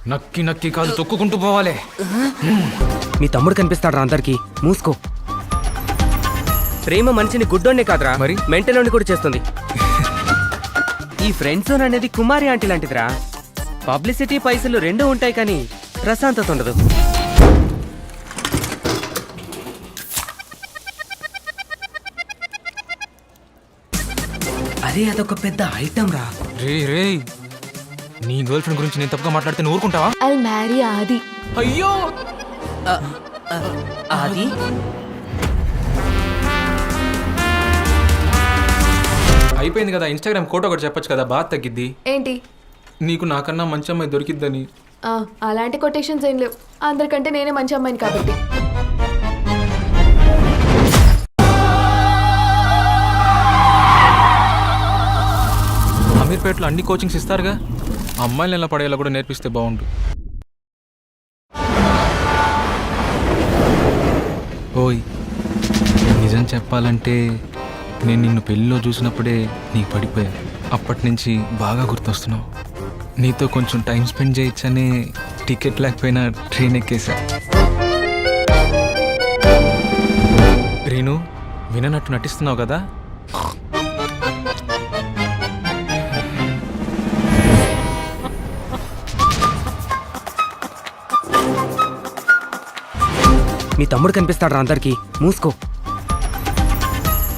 నక్కి నక్కి కాదు తొక్కుకుంటూ పోవాలి. మీ తమ్ముడు కనిపిస్తాడు అందరికి. మూసుకో. ప్రేమ మనిషిని గుడ్డోనే కాదురా, మరి మెంటలోని కూడా చేస్తుంది. ఈ ఫ్రెండ్ జోన్ అనేది కుమారి ఆంటీ లాంటిదిరా. పబ్లిసిటీ పైసలు రెండూ ఉంటాయి కానీ ప్రశాంతత ఉండదు. అరే అదొక పెద్ద ఐటమ్ రా. రే రే, నీ గర్ల్ ఫ్రెండ్ గురించి నేను తప్పుగా మాట్లాడితే నువ్వు ఊరుకుంటావా? I'll marry Adi. అయ్యో అది అయిపోయింది కదా. ఇన్స్టాగ్రామ్ కోట ఒకటి చెప్పొచ్చు కదా, బాగా తగ్గిద్ది. ఏంటి? నీకు నాకన్నా మంచి అమ్మాయి దొరికిద్దని. అలాంటి కొటేషన్స్ ఏం లేవు. అందరికంటే నేనే మంచి అమ్మాయిని కాబట్టి. అమీర్పేటలో అన్ని కోచింగ్స్ ఇస్తారుగా, అమ్మాయిలు ఎలా పడేలా కూడా నేర్పిస్తే బాగుండు. ఓయ్, నిజం చెప్పాలంటే నేను నిన్ను పెళ్ళిలో చూసినప్పుడే నీకు పడిపోయా. అప్పటి నుంచి బాగా గుర్తొస్తున్నావు. నీతో కొంచెం టైం స్పెండ్ చేయొచ్చనే టికెట్ లేకపోయినా ట్రైన్ ఎక్కేసా. రీను, విననట్టు నటిస్తున్నావు కదా. మీ తమ్ముడు కనిపిస్తాడు అందరికి. మూసుకో.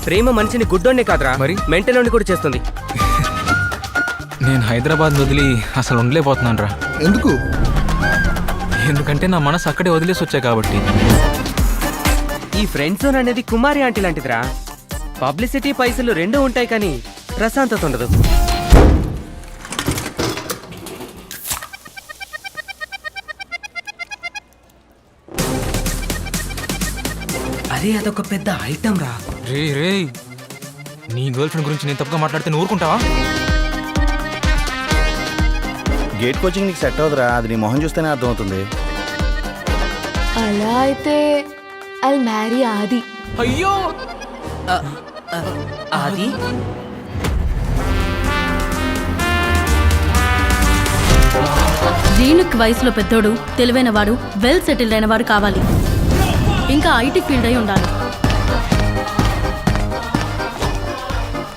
ప్రేమ మనిషిని గుడ్డోనే కాదురా, మరి మెంటలోని కూడా చేస్తుంది. నేను హైదరాబాద్ వదిలి అసలు ఉండలేకపోతున్నాను రా. ఎందుకు? ఎందుకంటే నా మనసు అక్కడే వదిలేసి వచ్చా కాబట్టి. ఈ ఫ్రెండ్ జోన్ అనేది కుమారి ఆంటీ లాంటిదిరా. పబ్లిసిటీ పైసలు రెండూ ఉంటాయి కానీ ప్రశాంతత ఉండదు. అరే అదొక పెద్ద ఐటమ్ రా. రే రే, నీ గర్ల్ ఫ్రెండ్ గురించి నేను తప్పుగా మాట్లాడితే నువ్వు ఊరుకుంటావా? గేట్ కోచింగ్ నీకు సెట్ అవుతురా, అది నీ మొహం చూస్తేనే అర్థమవుతుంది. అలా అయితే I'll marry Adi. అయ్యో అది రీనుక్ వయసులో పెద్దోడు, తెలివైనవాడు, వెల్ సెటిల్డ్ అయినవాడు కావాలి. ఇంకా ఐటీ ఫీల్డ్ అయి ఉండాలి.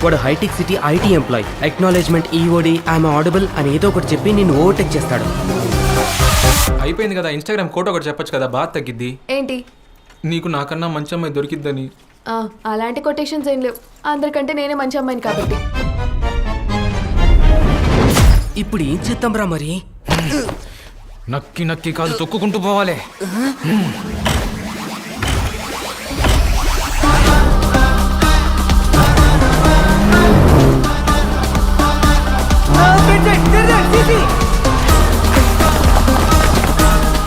వాడు హైటెక్ City IT employee. Acknowledgement EOD I'm audible అని ఏదో ఒకటి చెప్పి నిన్ను ఓవర్టేక్ చేస్తాడు. అయిపోయింది కదా. ఇన్స్టాగ్రామ్ కోట ఒకటి చెప్పొచ్చు కదా, బాగా తగ్గిద్ది. ఏంటి? నీకు నాకన్నా మంచి అమ్మాయి దొరికిద్దని. అలాంటి కొటేషన్స్ ఏం లేవు. అందరికంటే నేనే మంచి అమ్మాయిని కాబట్టి. ఇప్పుడు ఏం చేద్దాం రా మరి? నక్కి నక్కి కాదు తొక్కుకుంటూ పోవాలి.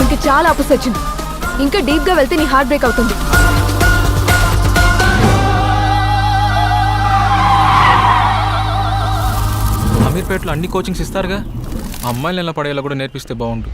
ఇంకా చాలా అప్పు సచిన్. ఇంకా డీప్ గా వెళ్తే నీ హార్ట్ బ్రేక్ అవుతుంది. అమీర్పేటలో అన్ని కోచింగ్స్ ఇస్తారుగా, అమ్మాయిలు ఎలా పడేలా కూడా నేర్పిస్తే బాగుండు.